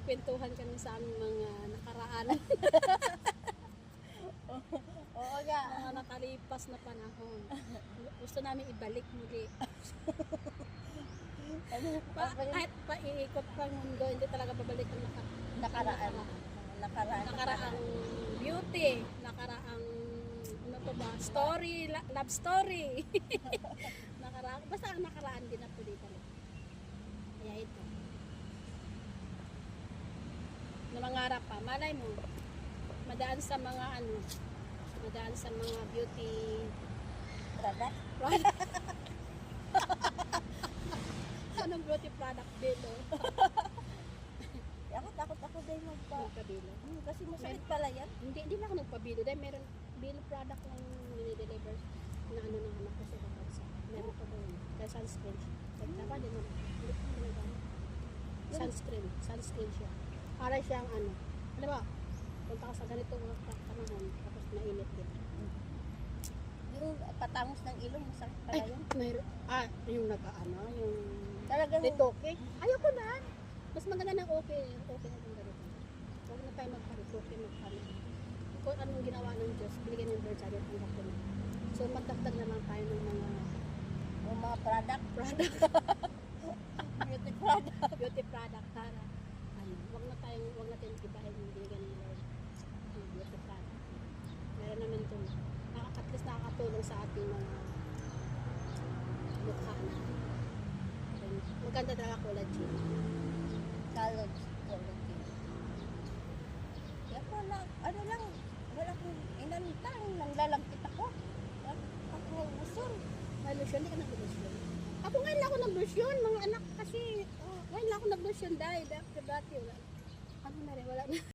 Nagkikwentuhan kami sa aming mga nakaraan. Oo nga. Mga nakalipas na panahon. Gusto namin ibalik muli. Kahit paiikot pa ang mundo, hindi talaga babalik ang Nakaraan. nakaraang beauty, nakaraang ano to ba, story, love story. Basta ang nakaraan din na pwede talaga. Kaya ito. Namangarap pa, malay mo, madaan sa mga beauty Product. product. Anong beauty product dito? Takot ako dahil Magpabilo. kasi masakit pala yan. Hindi na ako nagpabilo dahil meron bilo product ng nini-deliver na ano ng anak ko sa bansa. Meron pa doon. Kaya sunscreen siya. Tama din mo. Sunscreen siya. Para siyang ano. Ano ba? Punta ka sa ganitong panahon tapos mainit din. Yung patangos ng ilong, masakit pala yan. Mayroon. Yung nag-ano, yung Talagang, retoke. Ayoko na. Mas maganda ng okay na yung ganito. Huwag na tayo magpa-retoke, kung anong ginawa ng Diyos, binigyan ng Lord sa atin ang gato na. So magdagdag na lang tayo ng mga product. Beauty product para huwag natin ibahin yung binigyan ng Lord yung beauty product. Meron naman ito, at least nakakatulong sa ating mga mukha na. Maganda talaga collagen. Salad. Kaya wala, wala kong inantang, nanglalampit ako. Ako usul. May lotion, hindi ka nag-lotion. Ako ngayon lang ako nag-lotion, mga anak kasi, ngayon lang ako nag-lotion dahil, dati wala. Ano na rin, wala na.